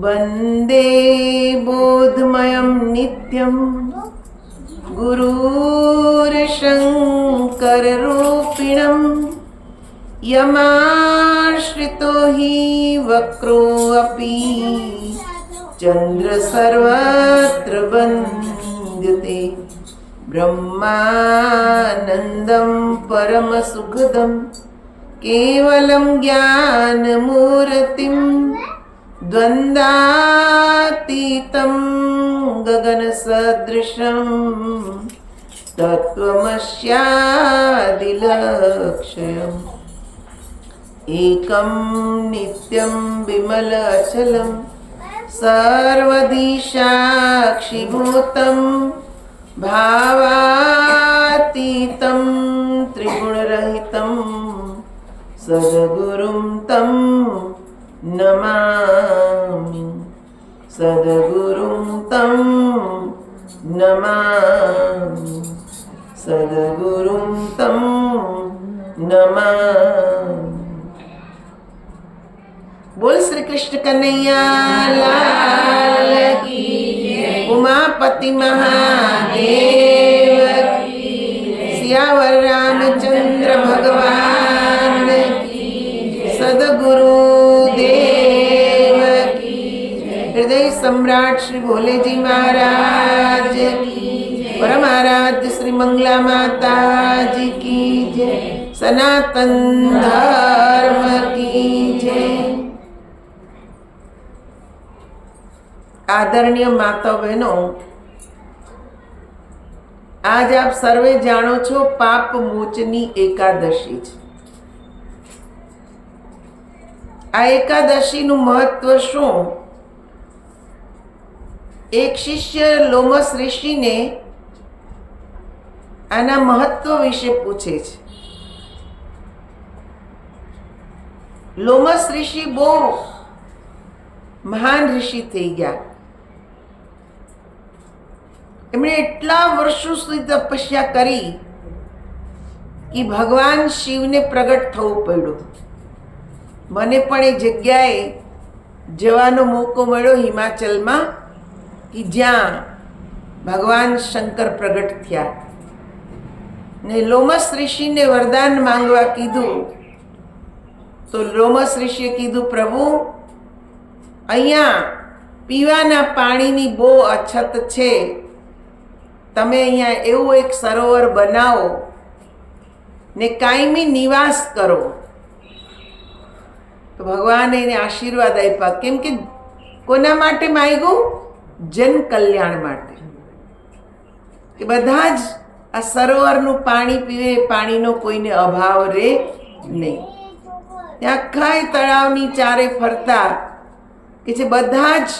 वन्दे बोधमयं नित्यं गुरुर्शङ्कररूपिणं यमाश्रितो हि वक्रोऽपि चन्द्रसर्वत्र वन्द्यते ब्रह्मानन्दं परमसुखदं केवलं ज्ञानमूर्तिं द्वन्द्वातीतं गगनसदृशं तत्त्वमस्यादिलक्ष्यम् एकं नित्यं विमलाचलं सर्वदि साक्षिभूतं भावातीतं त्रिगुणरहितं सद्गुरुं तं नमामि सद्गुरुं तं नमामि सद्गुरुं तं नमामि। बोल श्री कृष्ण कन्हैया लाल की जय। उमापति महादेव की जय। सियावर रामचंद्र भगवान की जय। सद्गुरु देव की जय। हृदय सम्राट श्री भोले जी महाराज की जय। परम आराध्य श्री मंगला माता जी की जय। सनातन धर्म की जय। आदरणीय माता बहनों, आज आप सर्वे जाणो छो पाप मोचनी एकादशी छे। आ एकादशीનું મહત્વ શું? એક શિષ્ય લોમસ ઋષિને આના મહત્વ વિશે પૂછે છે। લોમસ ઋષિ બહુ મહાન ઋષિ થઈ ગયા। એમણે એટલા વર્ષો સુધી તપસ્યા કરી કે ભગવાન શિવને પ્રગટ થવું પડ્યું। મને પણ એ જગ્યાએ જવાનો મોકો મળ્યો હિમાચલમાં કે જ્યાં ભગવાન શંકર પ્રગટ થયા ને લોમસ ઋષિને વરદાન માંગવા કીધું તો લોમસ ઋષિએ કીધું, પ્રભુ અહીંયા પીવાના પાણીની બહુ અછત છે, તમે અહીંયા એવું એક સરોવર બનાવો ને કાયમી નિવાસ કરો। તો ભગવાને એને આશીર્વાદ આપ્યા, કેમ કે કોના માટે માંગ્યું? જન કલ્યાણ માટે, કે બધા જ આ સરોવરનું પાણી પીવે, પાણીનો કોઈને અભાવ રહે નહીં। ત્યાં આખાય તળાવની ચારે ફરતા કે જે બધા જ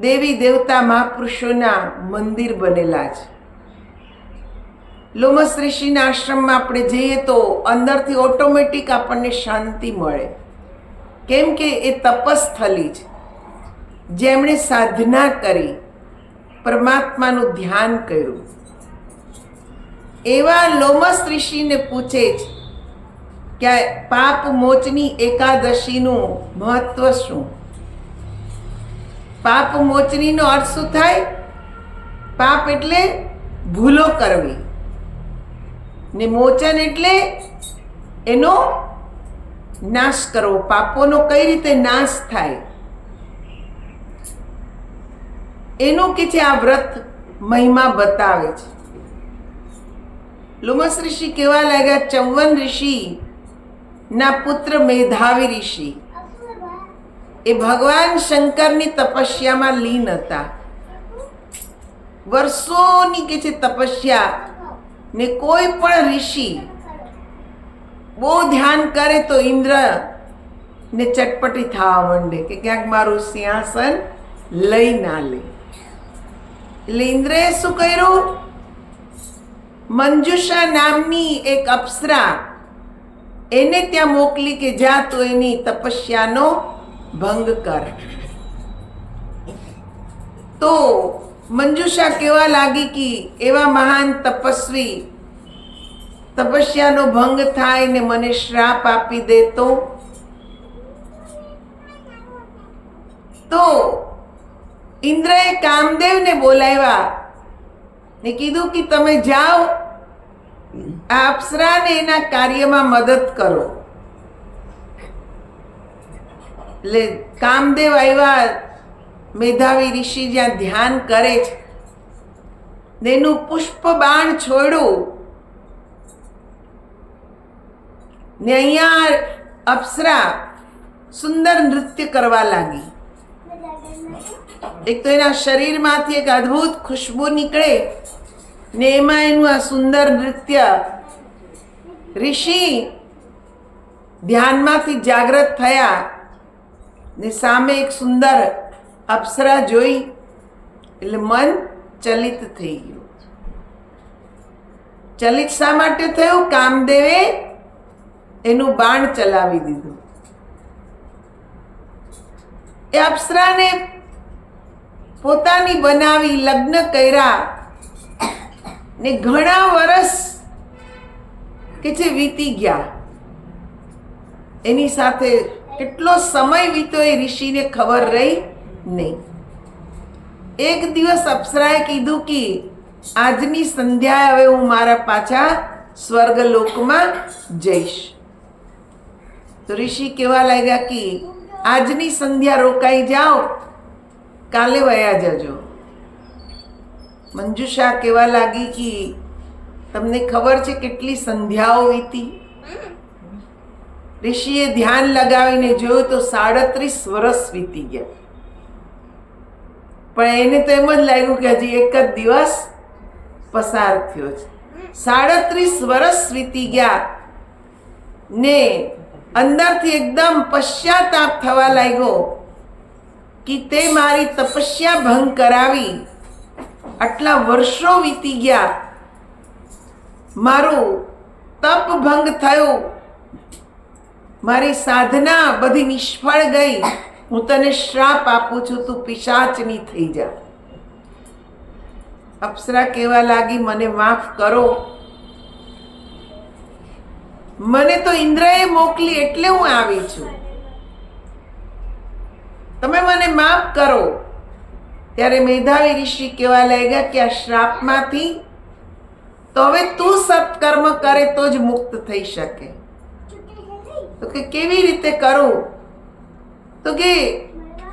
દેવી દેવતા મહાપુરુષોના મંદિર બનેલા છે। લોમસ ઋષિના આશ્રમમાં આપણે જઈએ તો અંદરથી ઓટોમેટિક આપણને શાંતિ મળે, કેમ કે એ તપસ્થલી છે જેમણે સાધના કરી, પરમાત્માનું ધ્યાન કર્યું। એવા લોમસ ઋષિને પૂછે છે કે પાપ મોચની એકાદશીનું મહત્વ શું? પાપ મોચનીનો અર્થ શું થાય? પાપ એટલે ભૂલો કરવી ને મોચન એટલે એનો નાશ કરવો। પાપોનો કઈ રીતે નાશ થાય એનું કે છે આ વ્રત મહિમા બતાવે છે। લોમસ ઋષિ કેવા લાગ્યા? ચૌવન ઋષિ ના પુત્ર મેધાવી ઋષિ એ ભગવાન શંકરની તપસ્યામાં લીન હતા। વર્ષોની કે છે તપસ્યા ને કોઈ પણ ઋષિ બહુ ધ્યાન કરે તો ઇન્દ્ર ને ચટપટી થવા માંડે કે ક્યાંક મારું સિંહાસન લઈ ના લે। એટલે ઇન્દ્રએ શું કર્યું? મંજુષા નામની એક અપ્સરા એને ત્યાં મોકલી કે જા તું એની તપસ્યાનો ભંગ કર। તો મંજુષા કેવા લાગી કે એવા મહાન તપસ્વી તપસ્યાનો ભંગ થાય ને મને શ્રાપ આપી દે તો ઇન્દ્રએ કામદેવને બોલાવ્યા ને કીધું કે તમે જાઓ આ અપ્સરાને એના કાર્યમાં મદદ કરો. એટલે કામદેવ આવ્યા, મેધાવી ઋષિ જ્યાં ધ્યાન કરે છે ને એનું પુષ્પ બાણ છોડ્યું ને અહીંયા અપ્સરા સુંદર નૃત્ય કરવા લાગી. એક તો એના શરીરમાંથી એક અદ્ભુત ખુશ્બુ નીકળે ને એમાં એનું આ સુંદર નૃત્ય. ઋષિ ધ્યાનમાંથી જાગૃત થયા ને સામે એક સુંદર અપ્સરા જોઈ એટલે મન ચલિત થઈ ગયું. ચલિત શા માટે થયું? કામદેવે એનું બાણ ચલાવી દીધું. એ અપ્સરાને પોતાની બનાવી, લગ્ન કર્યા ને ઘણા વર્ષ કે જે વીતી ગયા, એની સાથે કેટલો સમય વીતો એ ઋષિને ખબર રહી નહીં. એક દિવસ અપ્સરાએ કીધું કે આજની સંધ્યાએ હવે હું મારા પાછા સ્વર્ગલોકમાં જઈશ. તો ઋષિ કહેવા લાગ્યા કે આજની સંધ્યા રોકાઈ જાઓ, કાલે વયા જજો. મંજુષા કહેવા લાગી કે તમને ખબર છે કેટલી સંધ્યાઓ વીતી? ઋષિએ ધ્યાન લગાવીને જોયું તો 37 વર્ષ વીતી ગયા. પણ એને તો એમ જ લાગ્યું કે હજી એક જ દિવસ પસાર થયો છે. 37 વર્ષ વીતી ગયા ને અંદરથી એકદમ પશ્ચાતાપ થવા લાગ્યો કે તે મારી તપસ્યા ભંગ કરાવી. આટલા વર્ષો વીતી ગયા, મારું તપ ભંગ થયું, મારી સાધના બધી નિષ્ફળ ગઈ. હું તને શ્રાપ આપું છું, તું પિશાચની થઈ જા. અપ્સરા કહેવા લાગી મને માફ કરો, મને તો ઇન્દ્રએ મોકલી એટલે હું આવી છું, તમે મને માફ કરો. ત્યારે મેધાવી ઋષિ કહેવા લાગ્યા કે આ શ્રાપમાંથી તો હવે તું સત્કર્મ કરે તો જ મુક્ત થઈ શકે. તો કે કેવી રીતે કરું? તો કે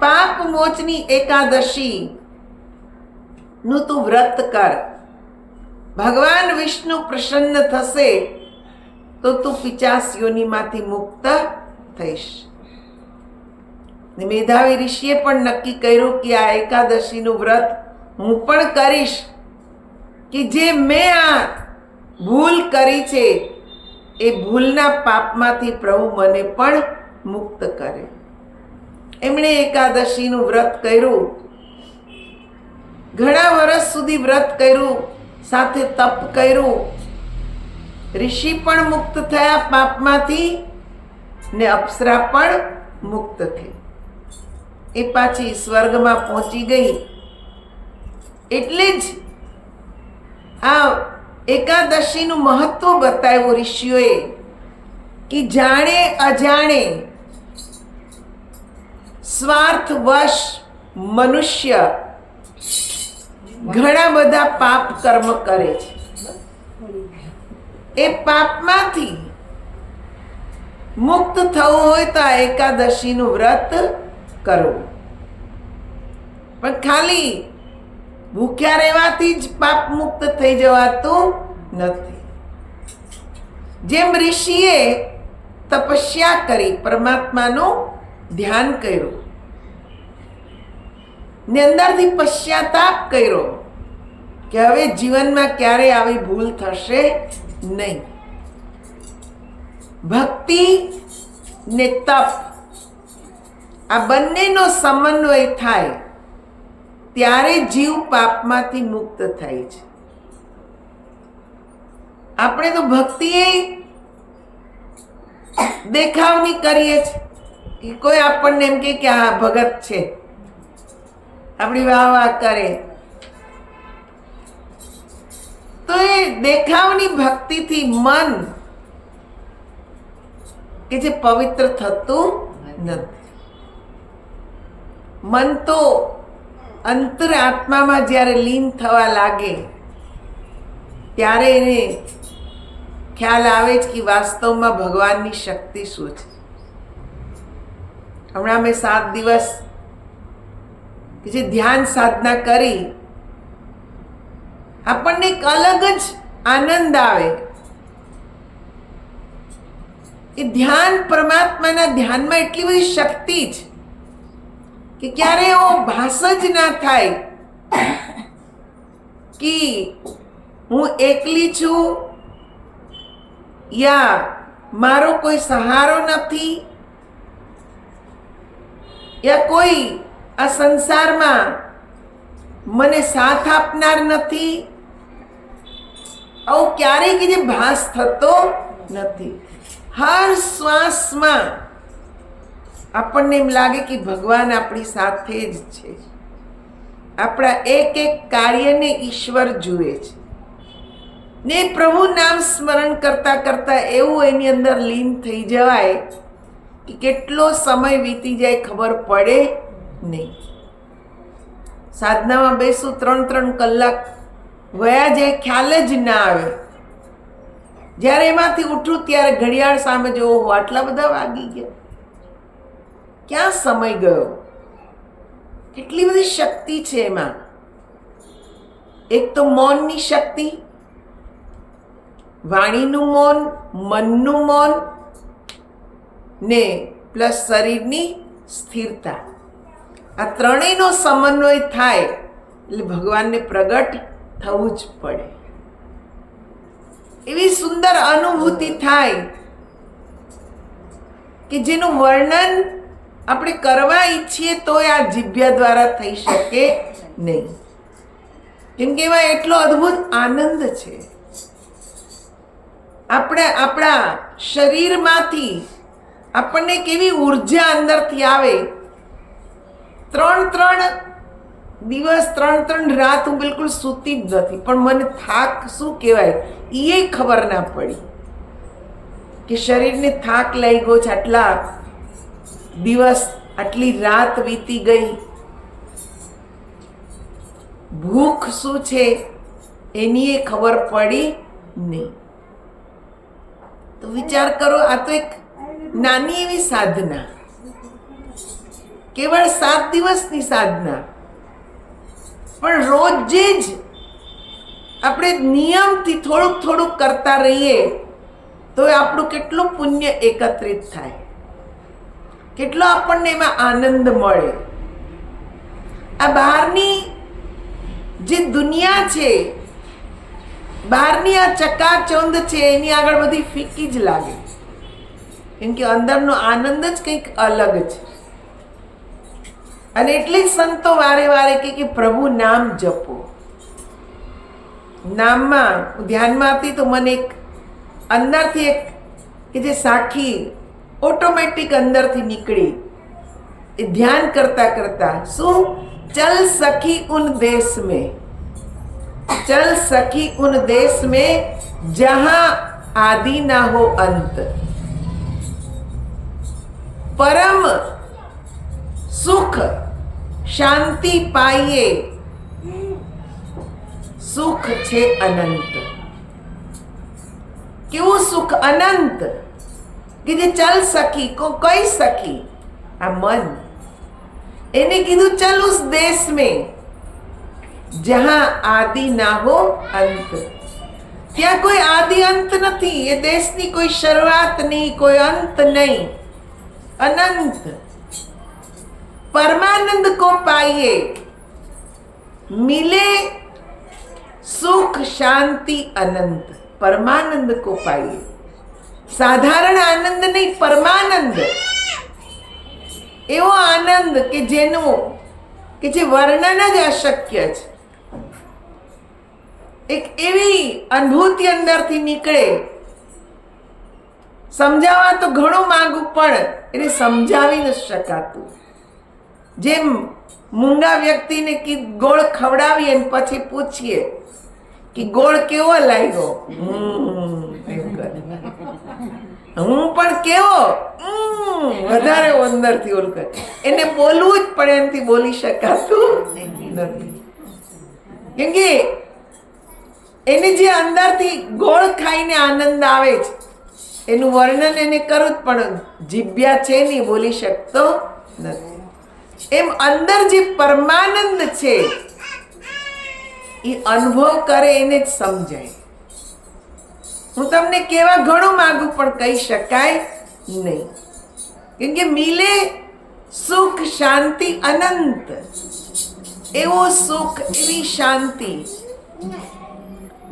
પાપ મોચની એકાદશી નું તું વ્રત કર, ભગવાન વિષ્ણુ પ્રસન્ન થશે તો તું 50 યોનિમાંથી મુક્ત થઈશ. મેધાવી ઋષિએ પણ નક્કી કર્યું કે આ એકાદશીનું વ્રત હું પણ કરીશ કે જે મેં આ ભૂલ કરી છે એ ભૂલના પાપમાંથી પ્રભુ મને પણ મુક્ત કરે. એમણે એકાદશીનું વ્રત કર્યું, ઘણા વર્ષ સુધી વ્રત કર્યું, સાથે તપ કર્યું. ઋષિ પણ મુક્ત થયા પાપમાંથી ને અપ્સરા પણ મુક્ત થઈ. એ પાછી સ્વર્ગમાં પહોંચી ગઈ. એટલે જ આ એકાદશીનું મહત્વ બતાવ્યું ઋષિઓએ કે જાણે અજાણે સ્વાર્થવશ મનુષ્ય ઘણા બધા પાપ કર્મ કરે છે. એ પાપમાંથી મુક્ત થવું હોય તો આ એકાદશીનું વ્રત કરવું. પણ ખાલી ભૂખ્યા રહેવાથી જ પાપ મુક્ત થઈ જવાતું નથી. જેમ ઋષિએ તપસ્યા કરી, પરમાત્માનું ધ્યાન કર્યું ને અંદરથી પશ્ચાતાપ કર્યો કે હવે જીવનમાં ક્યારે આવી ભૂલ થશે નહીં. ભક્તિ ને તપ આ બંનેનો સમન્વય થાય ત્યારે જીવ પાપમાંથી મુક્ત થાય છે. આપણે તો ભક્તિએ દેખાવની કરીએ છીએ. કોઈ આપણને એમ કે આ ભગત છે, આપણી વાહ વાહ કરે. તો એ દેખાવની ભક્તિથી મન કે જે પવિત્ર થતું નથી. મન તો અંતરાત્મામાં જ્યારે લીન થવા લાગે ત્યારે એને ખ્યાલ આવે છે કે વાસ્તવમાં ભગવાનની શક્તિ શું છે. હમણાં મેં 7 દિવસ જે ધ્યાન સાધના કરી, આપણને એક અલગ જ આનંદ આવે. એ ધ્યાન, પરમાત્માના ધ્યાનમાં એટલી બધી શક્તિ છે કે ક્યારે એવો ભાસ જ ના થાય કે હું એકલી છું યા મારો કોઈ સહારો નથી યા કોઈ આ સંસારમાં મને સાથ આપનાર નથી. આવું ક્યારેય કે જે ભાસ થતો નથી. હર શ્વાસમાં આપણને એમ લાગે કે ભગવાન આપણી સાથે જ છે. આપણા એક એક કાર્યને ઈશ્વર જુએ છે ને પ્રભુ નામ સ્મરણ કરતા કરતા એવું એની અંદર લીન થઈ જવાય કે કેટલો સમય વીતી જાય ખબર પડે નહીં. સાધનામાં બેસું 3-3 કલાક વયા જાય, ખ્યાલ જ ના આવે. જ્યારે એમાંથી ઉઠું ત્યારે ઘડિયાળ સામે જોવો, આટલા બધા વાગી ગયા, ક્યાં સમય ગયો. કેટલી બધી શક્તિ છે એમાં. એક તો મૌનની શક્તિ, વાણીનું મૌન, મનનું મૌન ને પ્લસ શરીરની સ્થિરતા. આ ત્રણેયનો સમન્વય થાય એટલે ભગવાનને પ્રગટ થવું જ પડે. એવી સુંદર અનુભૂતિ થાય કે જેનું વર્ણન આપણે કરવા ઈચ્છીએ તો આ જીભ્યા દ્વારા થઈ શકે નહીં. કેમ કે એમાં એટલો અદ્ભુત આનંદ છે. આપણે આપણા શરીરમાંથી આપણને કેવી ઉર્જા અંદરથી આવે. 3-3 દિવસ 3-3 રાત હું બિલકુલ સૂતી જ નથી, પણ મને થાક શું કહેવાય એ ખબર ના પડી કે શરીરને થાક લાગ્યો છે. આટલા દિવસ, આટલી રાત વીતી ગઈ. ભૂખ શું છે એની એ ખબર પડી નહીં. તો વિચાર કરો, આ તો એક નાની એવી સાધના, કેવળ 7 દિવસની સાધના, પણ રોજે જ આપણે નિયમથી થોડુંક થોડુંક કરતા રહીએ તો આપણું કેટલું પુણ્ય એકત્રિત થાય, કેટલો આપણને એમાં આનંદ મળે. આ બહારની જે દુનિયા છે, બહારની આ ચકાચોંધ છે, એની આગળ બધી ફીકી જ લાગે. કેમ કે અંદરનો આનંદ જ કંઈક અલગ છે. અને એટલે જ સંતો વારે વારે કે પ્રભુ નામ જપો. નામમાં હું ધ્યાનમાં હતી તો મને એક અંદરથી એક કે જે સાખી ઓટોમેટિક અંદરથી નીકળી એ ધ્યાન કરતા કરતા, શું? ચલ સખી ઉન દેશ में, चल सखी उन देश में जहां आदि ना हो अंत, परम सुख शांति पाइए, सुख छे अनंत. કેવું સુખ અનંત કે જે ચલ સખી કો કઈ સખી, આ મન એને કીધું ચલ ઉસ દેશ में जहां आदि ना हो अंत. ત્યાં કોઈ આદિ અંત નથી. એ દેશની કોઈ શરૂઆત નહીં, કોઈ અંત નહીં, અનંત. परमानंद को पाइए, मिले सुख शांति अनंत. परमानंद को पाइए. साधारण आनंद नहीं, परमानंद. એવો આનંદ કે જેનું કે જે વર્ણન જ અશક્ય છે. એક એવી અનુભૂતિ અંદરથી નીકળે. સમજાવવા તો ઘણું માંગુ, પણ એને સમજાવી ન શકાતું. જેમ મૂંગા વ્યક્તિને ગોળ ખવડાવીએ અને પછી પૂછીએ કે ગોળ કેવો લાગ્યો, એમ કરે. હું પણ કેવો, વધારે અંદરથી ઓલું કરે. એને બોલવું જ પડે, એનાથી બોલી શકાતું નથી. કેમ કે એને જે અંદરથી ગોળ ખાઈને આનંદ આવે છે એનું વર્ણન એને કરવું જ પણ જીભ્યા છે નહીં, બોલી શકતો નથી. એમ અંદર જે પરમાનંદ છે એ અનુભવ કરે એને જ સમજાય. હું તમને કહેવા ઘણું માંગુ પણ કહી શકાય નહીં. કેમ કે મિલે સુખ શાંતિ અનંત, એવું સુખ એવી શાંતિ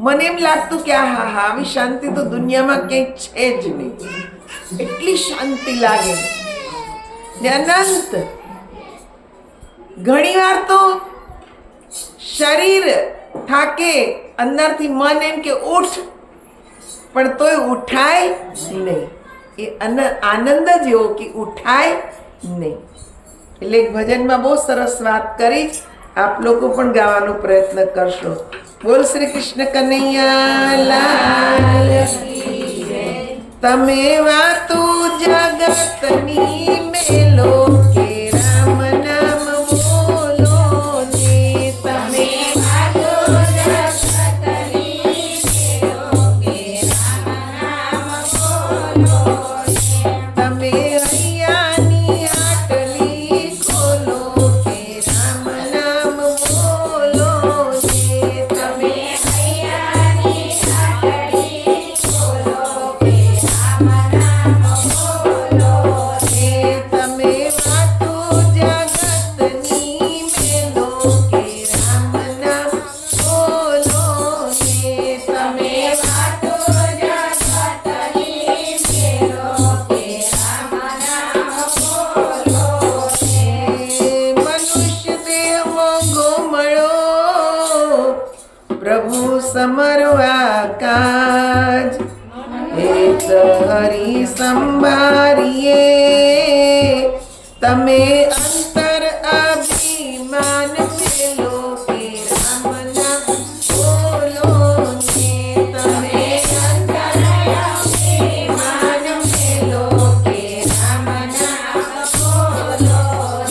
મને એમ લાગતું કે હા હા આવી શાંતિ તો દુનિયામાં ક્યાંય છે જ નહીં. એટલી શાંતિ લાગે ને અનંત. ઘણી વાર તો શરીર થાકે, અંદરથી મન એમ કે ઉઠ, પણ તોય ઉઠાય નહીં. એ આનંદ જ એવો કે ઉઠાય નહીં. એટલે એક ભજનમાં બહુ સરસ વાત કરી, આપ લોકો પણ ગાવાનો પ્રયત્ન કરશો. બોલ શ્રી કૃષ્ણ કનૈયા લાલ કી જય. તમે વાતો જગતની મેલો કે રામ નામ બોલો ને. તમે વાતો જગતની મેલો કે રામ નામ બોલો ને. તમે અહીંયાની આટલી ખોલો કે રામ નામ બોલો ને. તમે અહીંયાની આટલી ખોલો કે રામ નામ બોલો ને. તમે વાતો જગતની મેલો કે રામ નામ બોલો ને. તમે વાતો જગતની મેલો કે રામ નામ બોલો ને. મનુષ્ય દેહ મોંઘો મળ્યો, પ્રભુ સમરવા કાજ. હેત હરિ સંભારીએ, તમે અંતર અભિમાન મેલો કે રામ નામ બોલો ને. તમે અંતર અભિમાન મેલો કે રામ નામ બોલો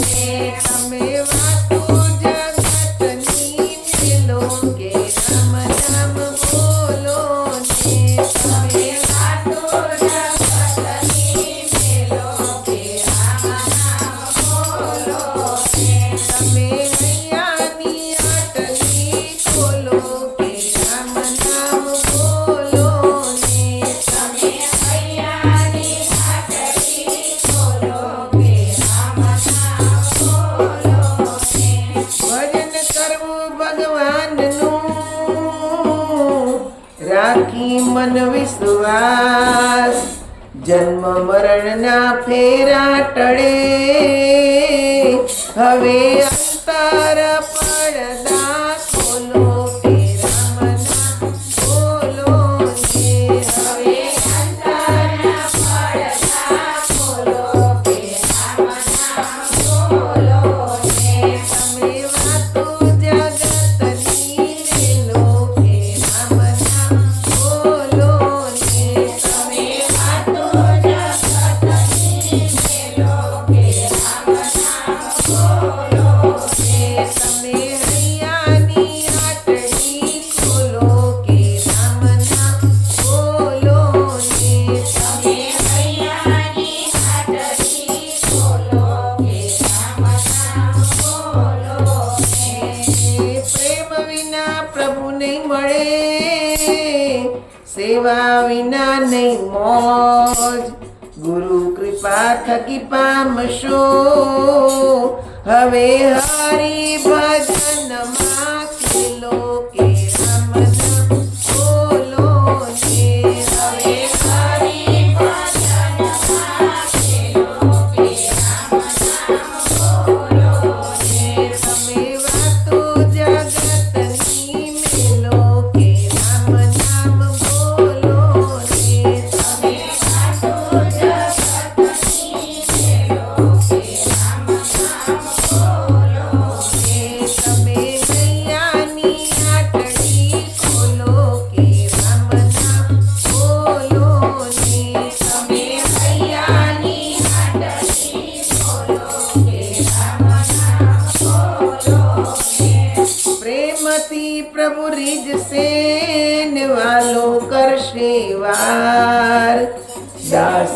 ને. તમે વાતો જગતની મેલો કે રામ નામ બોલો ને. તમે વાતો જગતની મેલો કે રામ નામ બોલો ને. તમે અહીંયાની આટલી ખોલો કે રામ નામ બોલો ને. તમે અહીંયાની આટલી ખોલો કે રામ નામ બોલો ને. ભજન કરવું ભગવાનનું, રાખી મન વિશ્વાસ. જન્મ મરણના ફેરા ટળે, હવે અંતર પડદા ખોલો કે રામ નામ બોલો ને. હવે અંતર પડદા ખોલો કે રામ નામ બોલો ને. તમે વાતો જગતની મેલો કે રામ નામ બોલો ને. તમે વાતો જગતની મેલો કે રામ નામ બોલો ને. તમે અહીંયાની આટલી ખોલો કે રામ નામ બોલો ને. તમે અહીંયાની આટલી ખોલો કે રામ નામ બોલો ને. પ્રેમ વિના પ્રભુ નહીં મળે, સેવા વિના નહીં મોજ. ગુરુ કૃપા થકી પામશો, હવે હરિ ભજનમાં ખેલો કે રામ નામ બોલો ને. હવે હરિ ભજનમાં ખેલો કે રામ નામ બોલો ને. તમે વાતો જગતની મેલો કે રામ નામ બોલો ને. તમે વાતો જગતની મેલો કે રામ નામ બોલો ને. તમે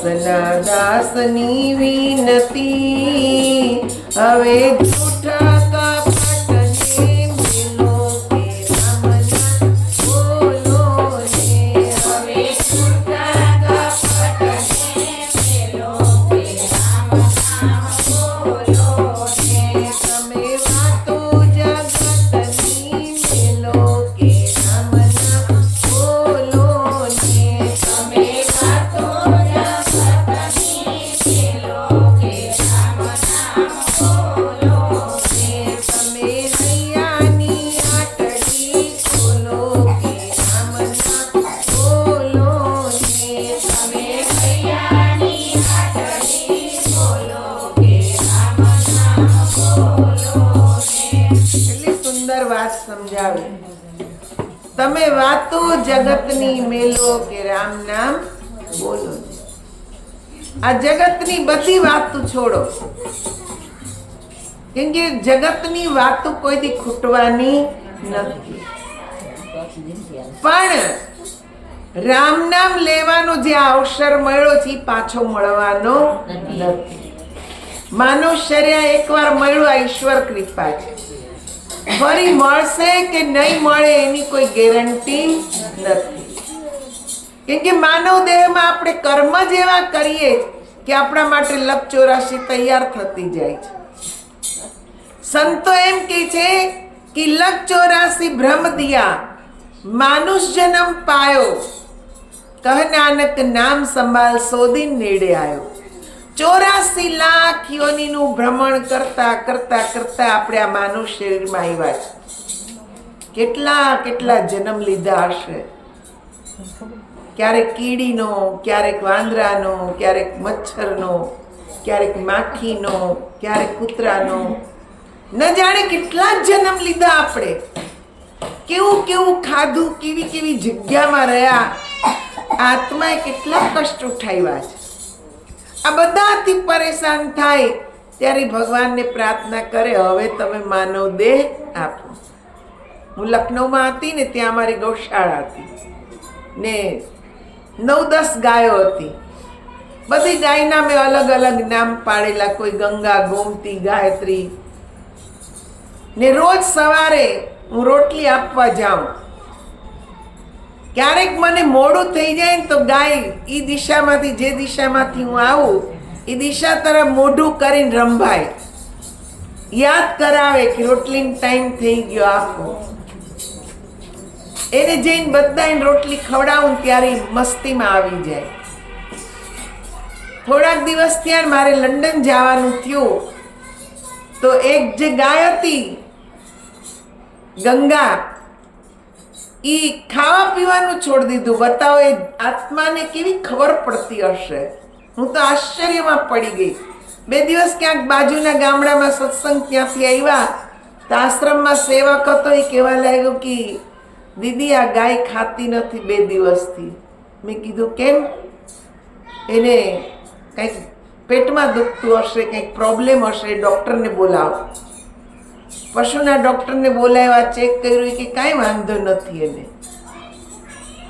દાસના દાસની વિનતી, હવે જૂઠા કપટને મેલો કે રામના બોલો ને. હવે જૂઠા કપટને મેલો કે રામના બોલો ને. તમે વાતો જગતની મેલો કે રામના બોલો ને. તમે વાતો જગતની મેલો કે રામના બોલો ને. તમે નૈયાની આટડી બોલો કે રામના બોલો ને. તમે નૈયાની આટડી બોલો કે રામના બોલો ને. કેટલી સુંદર વાત સમજાવી. તમે વાતો જગતની મેલો કે રામ નામ બોલો. આ જગતની બધી વાતો છોડો, કેમ કે જગતની વાતો કોઈથી ખૂટવાની નથી. પણ રામ નામ લેવાનો જે અવસર મળ્યો છે એ પાછો મળવાનો નથી. માનવ શરીર એકવાર મળ્યું, આ ઈશ્વર કૃપા છે. ફરી મળશે કે નહીં મળે એની કોઈ ગેરંટી નથી. કેમ કે માનવ દેહમાં આપણે કર્મ જ એવા કરીએ કે આપણા માટે લક 84 તૈયાર થતી જાય છે. સંતો એમ કહે છે કે લક 84 ભ્રમ દિયા માનુષ જન્મ પાયો, કહ નાનક નામ સંભાળ સોદીન નેડે આવ્યો. 84 લાખ યોનિનું ભ્રમણ કરતા કરતા કરતા આપણે આ માનવ શરીરમાં આવ્યા છે. કેટલા કેટલા જન્મ લીધા હશે. ક્યારેક કીડીનો, ક્યારેક વાંદરાનો, ક્યારેક મચ્છરનો, ક્યારેક માખીનો, ક્યારેક કૂતરાનો, ન જાણે કેટલા જન્મ લીધા આપણે. કેવું કેવું ખાધું, કેવી કેવી જગ્યામાં રહ્યા, આત્માએ કેટલા કષ્ટ ઉઠાવ્યા છે. આ બધાથી પરેશાન થાય ત્યારે ભગવાનને પ્રાર્થના કરે, હવે તમે માનવ દેહ આપો. હું લખનૌમાં હતી ને, ત્યાં અમારી ગૌશાળા હતી ને 9-10 ગાયો હતી. બધી ગાયના મેં અલગ અલગ નામ પાડેલા, કોઈ ગંગા, ગોમતી, ગાયત્રી. ને રોજ સવારે હું રોટલી આપવા જાઉં. ક્યારેક મને મોડું થઈ જાય ને તો ગાય એ દિશામાંથી, જે દિશામાંથી હું આવું એ દિશા તરફ મોઢું કરીને રંભાય, યાદ કરાવે કે રોટલીનો ટાઈમ થઈ ગયો આપો. એને જઈને બધાને રોટલી ખવડાવું ત્યારે મસ્તીમાં આવી જાય. થોડાક દિવસ ત્યાં મારે લંડન જવાનું થયું તો એક જે ગાય હતી ગંગા, ઈ ખાવા પીવાનું છોડી દીધું. બતાવો એ આત્માને કેવી ખબર પડતી હશે. હું તો આશ્ચર્યમાં પડી ગઈ. 2 દિવસ ક્યાંક બાજુના ગામડામાં સત્સંગ ત્યાંથી આવ્યા તો આશ્રમમાં સેવક હતો, એ કહેવા લાગ્યો કે દીદી આ ગાય ખાતી નથી 2 દિવસથી. મેં કીધું કેમ? એને કંઈક પેટમાં દુખતું હશે, કંઈક પ્રોબ્લેમ હશે, ડૉક્ટરને બોલાવો. પશુના ડૉક્ટરને બોલાવ્યા, ચેક કર્યું કે કાંઈ વાંધો નથી એને,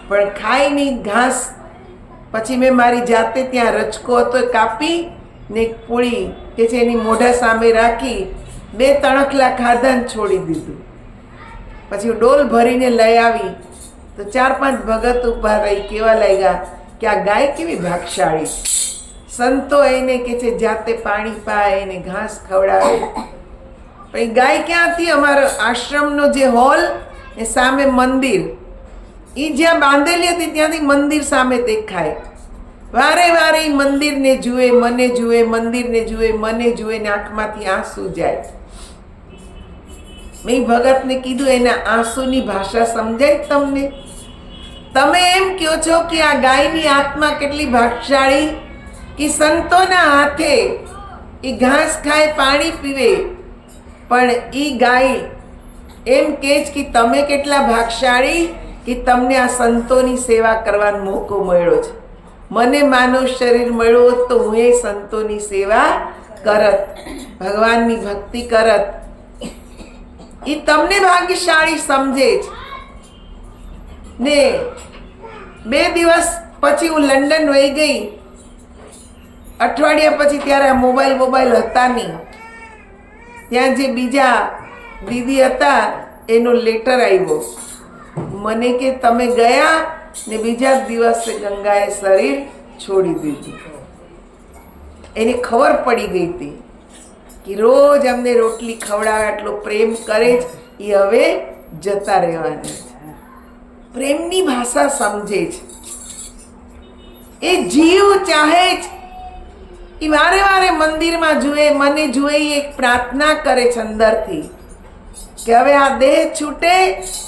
પણ ખાઈ નહીં ઘાસ. પછી મેં મારી જાતે ત્યાં રચકો હતો કાપી ને એક પૂળી કે છે એની મોઢા સામે રાખી 2 તણખલા ખાધા ને છોડી દીધું. પછી ડોલ ભરીને લઈ આવી તો 4-5 ભગત ઊભા રહી, કહેવા લાગ્યા કે આ ગાય કેવી ભાગશાળી. સંતો એને કે છે જાતે પાણી પાય, એને ઘાસ ખવડાવે. પણ ગાય ક્યાંથી? અમારો આશ્રમનો જે હોલ એ સામે મંદિર, એ જ્યાં બાંધેલી હતી ત્યાંથી મંદિર સામે દેખાય. વારે વારે મંદિરને જુએ, મને જુએ, મંદિરને જુએ, મને જુએ ને આંખમાંથી આંસુ જાય. મેં ભગતને કીધું એના આંસુની ભાષા સમજાય તમને? તમે એમ કહો છો કે આ ગાયની આત્મા કેટલી ભાગશાળી કે સંતોના હાથે એ ઘાસ ખાય, પાણી પીવે, પણ એ ગાય એમ કહે છે કે તમે કેટલા ભાગશાળી કે તમને આ સંતોની સેવા કરવાનો મોકો મળ્યો છે. મને માનવ શરીર મળ્યું હોત તો હું એ સંતોની સેવા કરત, ભગવાનની ભક્તિ કરત. એ તમને ભાગ્યશાળી સમજે છે. ને 2 દિવસ પછી હું લંડન વહી ગઈ અઠવાડિયા પછી, ત્યારે આ મોબાઈલ હતા નહીં, ત્યાં જે બીજા દીદી હતા એનો લેટર આવ્યો મને કે તમે ગયા ને બીજા દિવસે ગંગાએ શરીર છોડી દીધું. એને ખબર પડી ગઈ હતી કે રોજ અમને રોટલી ખવડાવે, આટલો પ્રેમ કરે જ, એ હવે જતા રહેવાના છે. પ્રેમની ભાષા સમજે છે, એ જીવ ચાહે છે, એ વારે વારે મંદિરમાં જુએ, મને જુએ, એક પ્રાર્થના કરે છે અંદરથી કે હવે આ દેહ છૂટે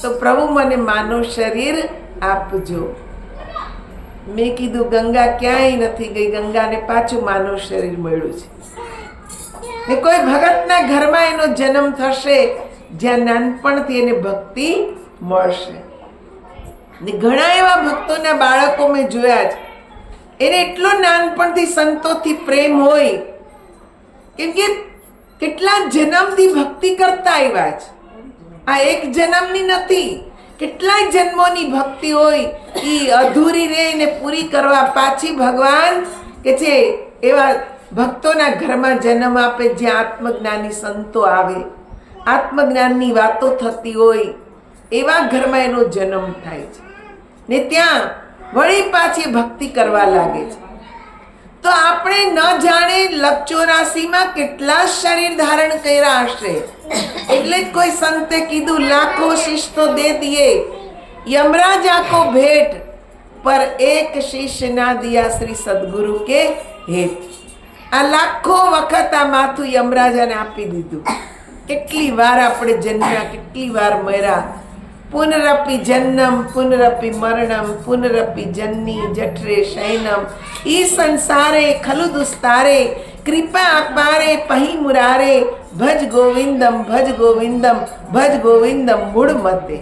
તો પ્રભુ મને માનવ શરીર આપજો. મેં કીધું ગંગા ક્યાંય નથી ગઈ, ગંગાને પાછું માનવ શરીર મળ્યું છે. ને કોઈ ભગતના ઘરમાં એનો જન્મ થશે જ્યાં નાનપણથી એને ભક્તિ મળશે. ને ઘણા એવા ભક્તોના બાળકો મેં જોયા છે, એને એટલો નાનપણથી સંતોથી પ્રેમ હોય, કેમ કે કેટલા જન્મથી ભક્તિ કરતા આવ્યા છે. આ એક જન્મની નથી, કેટલાય જન્મોની ભક્તિ હોય, એ અધૂરી રહે ને પૂરી કરવા પાછી ભગવાન કે છે એવા ભક્તોના ઘરમાં જન્મ આપે જ્યાં આત્મજ્ઞાની સંતો આવે, આત્મજ્ઞાનની વાતો થતી હોય, એવા ઘરમાં એનો જન્મ થાય છે ને ત્યાં વળી પાછી ભક્તિ કરવા લાગે છે. તો આપણે ન જાણે 84 કેટલા શરીર ધારણ કર્યા હશે. એટલે જ કોઈ સંતે કીધું લાખો શીશ તો દે દિયે यमराज को भेंट पर एक शीश ना दिया श्री सदगुरु के हेत. આ લાખો વખત આ માથું યમરાજાને આપી દીધું. કેટલી વાર આપણે જન્મ્યા, કેટલી વાર મર્યા. પુનરપી જન્મ પુનરપી મરણમ પુનરપી જન્ની જઠરે શયનમ ઈ સંસારે ખલુ દુસ્તારે કૃપા અપારે પહી મુરારે ભજ ગોવિંદમ ભજ ગોવિંદમ ભજ ગોવિંદમ મૂળ મતે.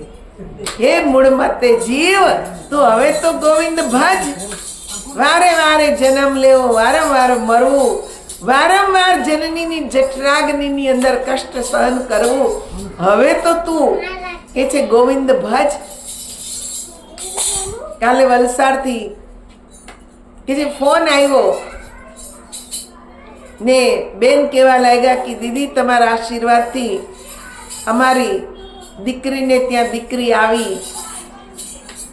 હે મૂળ મતે જીવ, તું હવે તો ગોવિંદ ભજ. વારે વારે જન્મ લેવો, વારંવાર મરવું, વારંવાર જનનીની જઠરાગ્નિની અંદર કષ્ટ સહન કરવું, હવે તો તું કે છે ગોવિંદ ભજ. કાલે વલસાડથી કે જે ફોન આવ્યો ને બેન કહેવા લાગ્યા કે દીદી તમારા આશીર્વાદથી અમારી દીકરીને ત્યાં દીકરી આવી,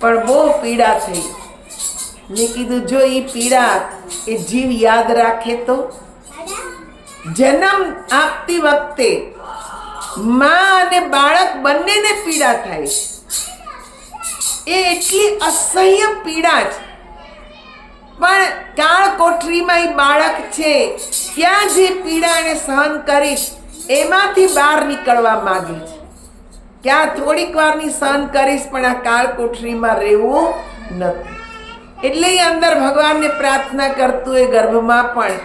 પણ બહુ પીડા થઈ. મેં કીધું જો એ પીડા એ જીવ યાદ રાખે તો જન્મ આપતી વખતે માં અને બાળક બંનેને પીડા થાય. એ એટલી અસહ્ય પીડા છે, પણ કાળ કોઠરીમાં એ બાળક છે ત્યાં જે પીડા એને સહન કરીશ એમાંથી બહાર નીકળવા માંગે છે. ક્યાં થોડીક વારની સહન કરીશ પણ આ કાળ કોઠરીમાં રહેવું નથી. એટલે અંદર ભગવાનને પ્રાર્થના કરતું એ ગર્ભમાં પણ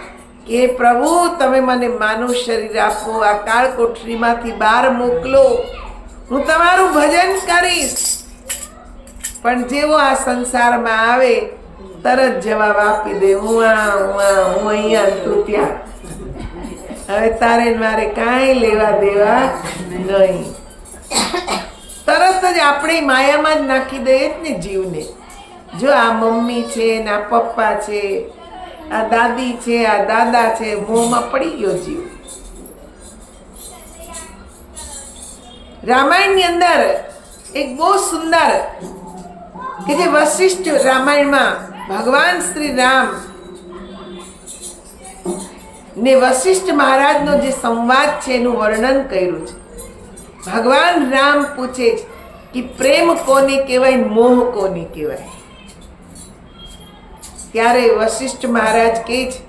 કે પ્રભુ તમે મને માનવ શરીર આપો, આ કાળ કોઠરીમાંથી બહાર મોકલો, હું તમારું ભજન કરીશ. પણ જેવો આ સંસારમાં આવે તરત જવાબ આપી દે, હું અહીંયા તું ત્યાં. હવે તારે મારે કાંઈ લેવા દેવા નહીં. તરત જ આપણે માયામાં જ નાખી દઈએ જ ને જીવને. જો આ મમ્મી છે ને આ પપ્પા છે, આ દાદી છે, આ દાદા છે, મોંમાં પડી ગયો જીવ. રામાયણની અંદર એક બહુ સુંદર કે જે વશિષ્ઠ રામાયણમાં ભગવાન શ્રી રામ ને વશિષ્ઠ મહારાજનો જે સંવાદ છે એનું વર્ણન કર્યું છે. ભગવાન રામ પૂછે છે કે પ્રેમ કોને કહેવાય, મોહ કોને કહેવાય. ત્યારે વશિષ્ઠ મહારાજ કહે છે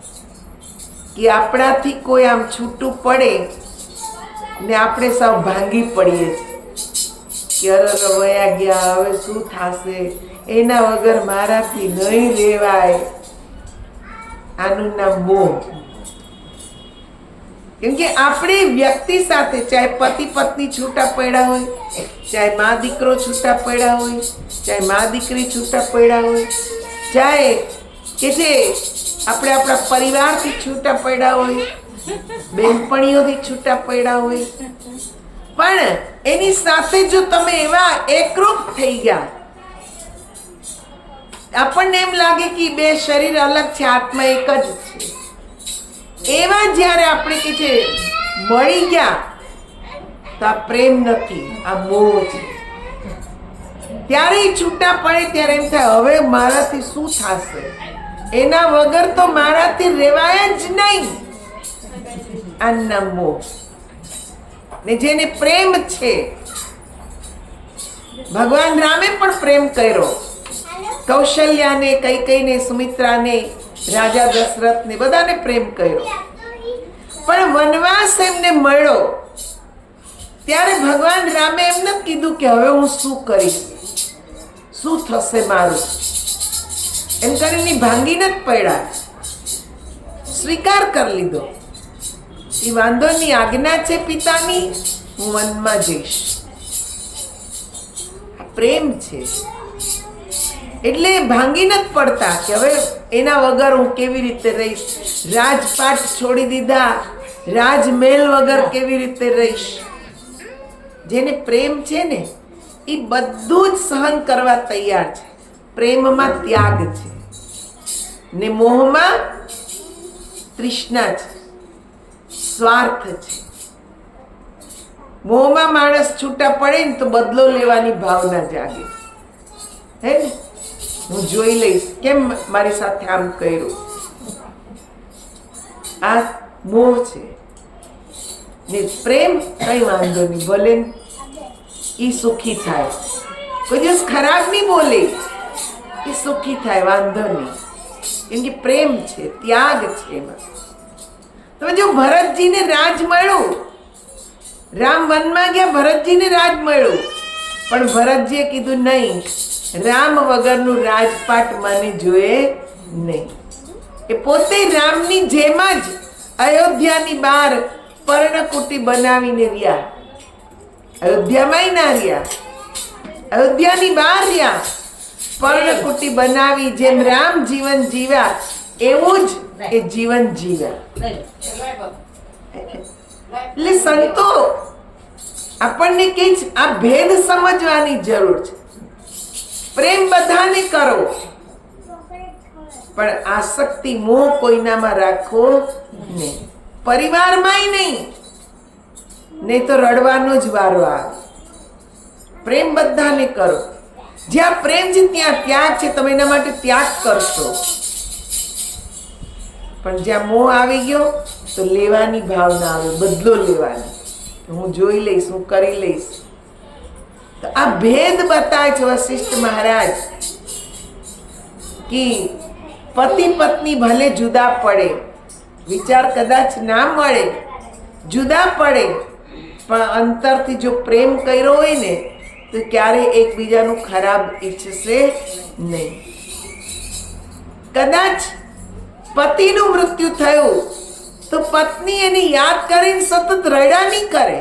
કે આપણાથી કોઈ આમ છૂટું પડે ને આપણે સૌ ભાંગી પડીએ છીએ કે અરે વયા ગયા, હવે શું થશે, એના વગર મારાથી નહીં રહેવાય. આનું નામ મોહ. કેમ કે આપણે વ્યક્તિ સાથે, ચાહે પતિ પત્ની છૂટા પડ્યા હોય, ચાહે મા દીકરો છૂટા પડ્યા હોય, ચાહે મા દીકરી છૂટા પડ્યા હોય, ચાહે કે છે આપણે આપણા પરિવારથી છૂટા પડ્યા હોય, બેનપણીઓથી છૂટા પડ્યા હોય, પણ એની સાથે જો તમે એવા એકરૂપ થઈ ગયા, આપણને એમ લાગે કે બે શરીર અલગ છે, આત્મા એક જ છે, એવા જ્યારે આપણે કે છે મળી ગયા તો આ પ્રેમ નથી, આ મોહ છે. ત્યારે છૂટા પડે ત્યારે એમ થાય હવે મારાથી શું થશે, એના વગર તો મારાથી રહેવાય જ નહીં. આના મોહ. ને જેને પ્રેમ છે, ભગવાન રામે પણ પ્રેમ કર્યો. કૌશલ્યાને, કૈકેયીને, સુમિત્રાને, રાજા દશરથને બધાને પ્રેમ કર્યો. પણ વનવાસ એમને મળ્યો ત્યારે ભગવાન રામે એમ નથી કીધું કે હવે હું શું કરીશ, શું થશે મારું, એમ કરીને ભાંગી નથી પડ્યા. સ્વીકાર કરી લીધો એ વાંધો નહીં, આજ્ઞા છે પિતાની, હું વનમાં જઈશ. પ્રેમ છે એટલે ભાંગી નથી પડતા કે હવે એના વગર હું કેવી રીતે રહીશ, રાજપાટ છોડી દીધા, રાજમહેલ વગર કેવી રીતે રહીશ. જેને પ્રેમ છે ને એ બધું જ સહન કરવા તૈયાર છે. પ્રેમમાં ત્યાગ છે ને મોહમાં તૃષ્ણા છે, સ્વાર્થ છે. મોહમાં માણસ છૂટા પડે ને તો બદલો લેવાની ભાવના જાગે. હે ને, હું જોઈ લઈશ કેમ મારી સાથે આમ કર્યું. આ મોહ છે. ને પ્રેમ કઈ વાંધો નહીં, ભલે ઈ સુખી થાય, કોઈ દિવસ ખરાબ નહીં બોલે, એ સુખી થાય, વાંધો નહીં. કેમ કે પ્રેમ છે, ત્યાગ છે એમાં. તમે જો ભરતજીને રાજ મળ્યું, રામ વનમાં ગયા, ભરતજીને રાજ મળ્યું, પણ ભરતજીએ કીધું નહીં, રામ વગરનું રાજપાટ મને જોઈએ નહીં. એ પોતે રામની જેમ જ અયોધ્યાની બહાર પર્ણકુટી બનાવીને રહ્યા. અયોધ્યામાંય ના રહ્યા, અયોધ્યાની બહાર રહ્યા, પર્ણકુટી બનાવી. જેમ રામ જીવન જીવ્યા એવું જ એ જીવન જીવ્યા. એટલે સંતો આપણને કે આ ભેદ સમજવાની જરૂર છે. પ્રેમ બધાને કરો, પણ આસક્તિ મોહ કોઈનામાં રાખો નહીં. પરિવારમાંય નહીં, નહીં તો રડવાનો જ વારો આવે. પ્રેમ બધાને કરો. જ્યાં પ્રેમ છે ત્યાં ત્યાગ છે, તમે એના માટે ત્યાગ કરશો. પણ જ્યાં મોહ આવી ગયો તો લેવાની ભાવના આવે, બદલો લેવાની. હું જોઈ લઈશ, હું કરી લઈશ. તો આ ભેદ બતાવે છે વશિષ્ઠ મહારાજ કે પતિ પત્ની ભલે જુદા પડે, વિચાર કદાચ ના મળે, જુદા પડે, પણ અંતરથી જો પ્રેમ કર્યો હોય ને તો ક્યારેય એકબીજાનું ખરાબ ઈચ્છશે નહીં. કદાચ પતિનું મૃત્યુ થયું તો પત્ની એને યાદ કરીને સતત રડ્યા નહીં કરે,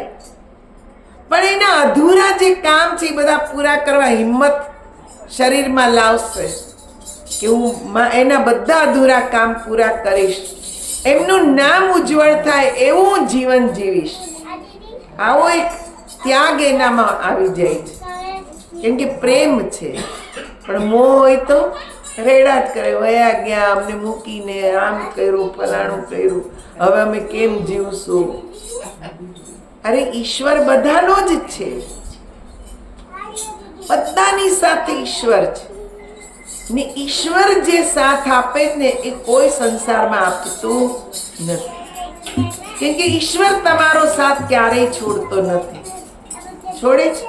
પણ એના અધૂરા જે કામ છે એ બધા પૂરા કરવા હિંમત શરીરમાં લાવશે કે હું એના બધા અધૂરા કામ પૂરા કરીશ, એમનું નામ ઉજ્જવળ થાય એવું જીવન જીવીશ. આવો એક ત્યાગ એનામાં આવી જાય છે. કેમ કે પ્રેમ છે, પણ મોહ હોય તો રેડા જ કરે, વયા ગયા, અમને મૂકીને આમ કર્યું, ફલાણું કર્યું, હવે અમે કેમ જીવશું. અરે ઈશ્વર બધાનો જ છે, બધાની સાથે ઈશ્વર છે ને ઈશ્વર જે સાથ આપે ને એ કોઈ સંસારમાં આપતું નથી. કેમ કે ઈશ્વર તમારો સાથ ક્યારેય છોડતો નથી. છોડે છે?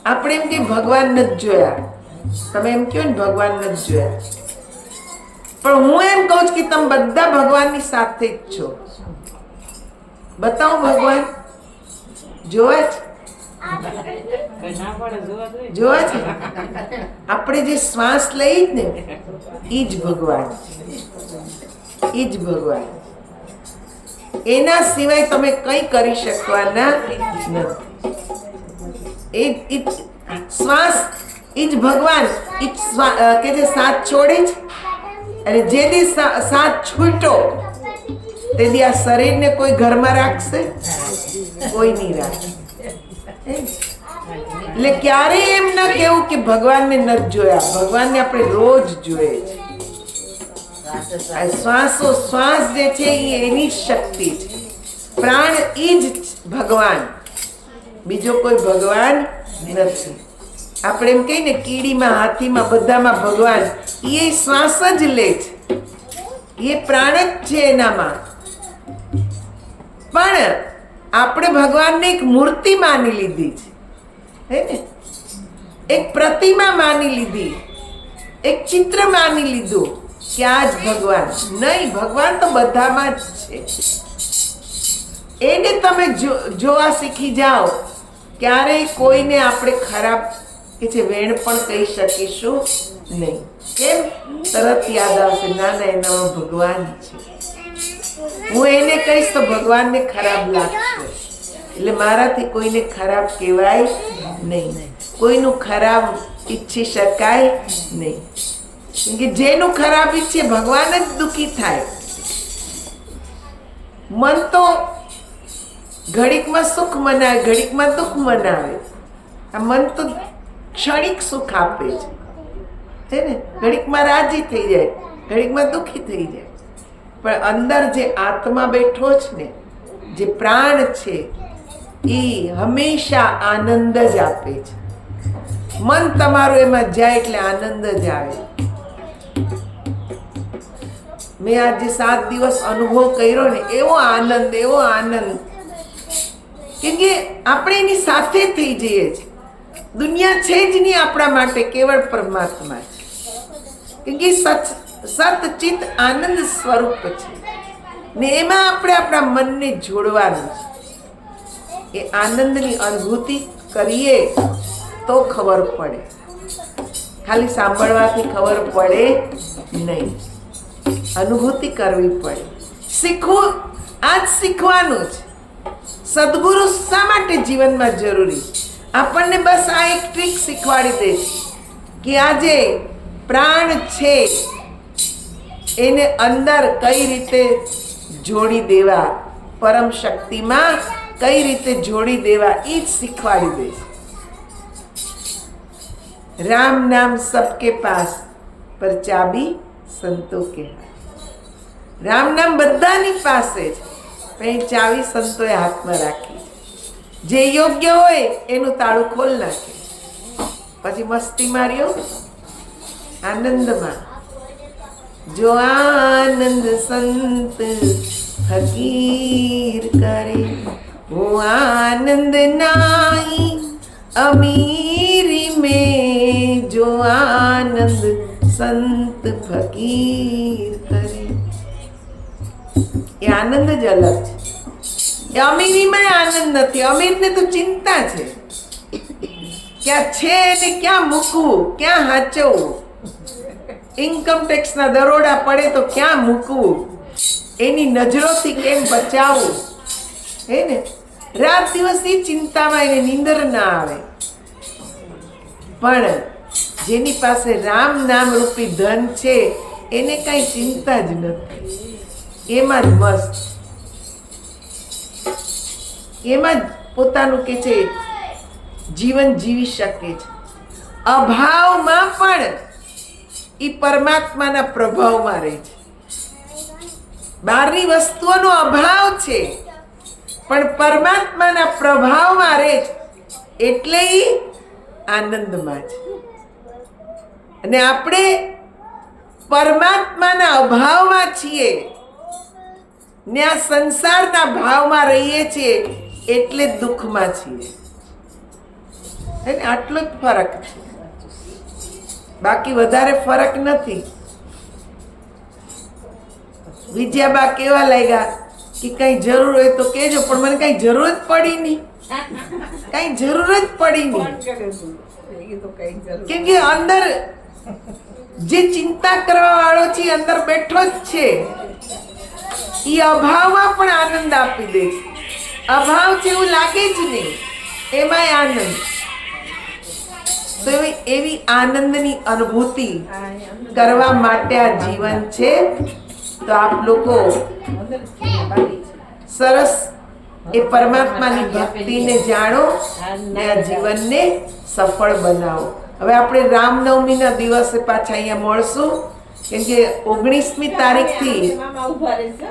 આપણે એમ કે ભગવાન નથી જોયા, તમે એમ કહો ને ભગવાન નથી જોયા, પણ હું એમ કહું છું કે તમે બધા ભગવાનની સાથે જ છો. બતાવો ભગવાન જોવા છે, જોવા છે. આપણે જે શ્વાસ લઈએ ને એ જ ભગવાન, એ જ ભગવાન. એના સિવાય તમે કંઈ કરી શકવાના નથી. એ શ્વાસ એ જ ભગવાન. એ કે જે સાથ છોડે છે અને જે દી સાથ છૂટો તે દી આ શરીરને કોઈ ઘરમાં રાખશે? કોઈ નહીં રાખે. એટલે ક્યારેય એમ ના કહેવું કે ભગવાનને નથી જોયા. ભગવાનને આપણે રોજ જોઈએ છે. આ શ્વાસોશ્વાસ જે છે એ એની શક્તિ છે. પ્રાણ એ જ ભગવાન, બીજો કોઈ ભગવાન નથી. આપણે એમ કહીએ ને કીડીમાં, હાથીમાં, બધામાં ભગવાન, એ શ્વાસ જ લે છે, એ પ્રાણ જ છે એનામાં. પણ આપણે ભગવાનને એક મૂર્તિ માની લીધી છે, હે ને, એક પ્રતિમા માની લીધી, એક ચિત્ર માની લીધું કે આ જ ભગવાન. નહીં, ભગવાન તો બધામાં જ છે. એને તમે જોવા શીખી જાઓ, ક્યારેય કોઈને આપણે ખરાબ કે છે વેણ પણ કહી શકીશું નહીં. કેમ? તરત યાદ આવશે, ના ના, એનામાં ભગવાન છે. હું એને કહીશ તો ભગવાનને ખરાબ લાગશે, એટલે મારાથી કોઈને ખરાબ કહેવાય નહીં, કોઈનું ખરાબ ઈચ્છી શકાય નહીં. કેમ કે જેનું ખરાબ ઈચ્છે ભગવાન જ દુઃખી થાય. મન તો ઘડીકમાં સુખ મનાવે, ઘડીકમાં દુઃખ મનાવે. આ મન તો ક્ષણિક સુખ આપે છે ને, ઘડીકમાં રાજી થઈ જાય, ઘડીકમાં દુઃખી થઈ જાય. પણ અંદર જે આત્મા બેઠો છે ને, જે પ્રાણ છે, એ હંમેશા આનંદ જ આપે છે. મન તમારું એમાં જાય એટલે આનંદ જ આવે. મેં આજે 7 દિવસ અનુભવ કર્યો ને, એવો આનંદ, એવો આનંદ, કેમ કે આપણે એની સાથે થઈ જઈએ છીએ. દુનિયા છે જ નહીં આપણા માટે, કેવળ પરમાત્મા છે. કેમ કે સતચિત આનંદ સ્વરૂપ છે ને, એમાં આપણે આપણા મનને જોડવાનું છે. એ આનંદની અનુભૂતિ કરીએ તો ખબર પડે, ખાલી સાંભળવાથી ખબર પડે નહીં, અનુભૂતિ કરવી પડે. શીખવું આ જ શીખવાનું છે. સદગુરુ શા માટે જીવનમાં જરૂરી? આપણને બસ આ એક ટ્રીક શીખવાડી દે કે આજે પ્રાણ છે એને અંદર કઈ રીતે જોડી દેવા, પરમ શક્તિમાં કઈ રીતે જોડી દેવા, એ જ શીખવાડી દે. રામ નામ સબકે પાસ પર ચાબી સંતો કે હાથ. રામ નામ બધાની પાસે છે, પણ એ ચાવી સંતોએ હાથમાં રાખી. જે યોગ્ય હોય એનું તાળું ખોલ નાખે, પછી મસ્તી માર્યો આનંદમાં. જો આનંદ સંત ફકીર કરે, वो आनंद नाई अमीरी में, जो आनंद संत फकीर करे. એ આનંદ જ અલગ છે. એ અમીરીમાં આનંદ નથી. અમીરને તો ચિંતા છે, ક્યાં છે એને ક્યાં મૂકવું, ક્યાં હાચવવું. ઇન્કમ ટેક્સના દરોડા પડે તો ક્યાં મૂકવું, એની નજરોથી કેમ બચાવવું, હે ને. રાત દિવસ એ ચિંતામાં એને નીંદર ના આવે. પણ જેની પાસે રામ નામ રૂપી ધન છે એને કઈ ચિંતા જ નથી, એમાં જ મસ્ત, એમાં જ પોતાનું કે છે જીવન જીવી શકે છે. અભાવમાં પણ એ પરમાત્માના પ્રભાવમાં રહે છે. બહારની વસ્તુઓનો અભાવ છે પણ પરમાત્માના પ્રભાવમાં રહે છે, એટલે એ આનંદમાં છે. અને આપણે પરમાત્માના અભાવમાં છીએ ને આ સંસારના ભાવમાં રહીએ છીએ, એટલે દુઃખમાં છીએ. આટલો જ ફરક છે, બાકી વધારે ફરક નથી. વિજયાબા કેવા લાગ્યા કે કઈ જરૂર હોય તો કહેજો, પણ મને કઈ જરૂર જ પડી નહીં, કઈ જરૂર જ પડી નહીં. કેમ કે અંદર જે ચિંતા કરવા વાળો છે અંદર બેઠો જ છે. એ અભાવમાં પણ આનંદ આપી દે છે. અભાવ છે એવું લાગે જ નહીં, એમાંય આનંદ. તો એવી આનંદની અનુભૂતિ કરવા માટે આ જીવન છે. તો આપ લોકો સરસ એ પરમાત્માની ભક્તિને જાણો ને આ જીવનને સફળ બનાવો. હવે આપણે રામનવમીના દિવસે પાછા અહીંયા મળશું કેમ કે 19મી તારીખથી મામા ઉભા રહેશે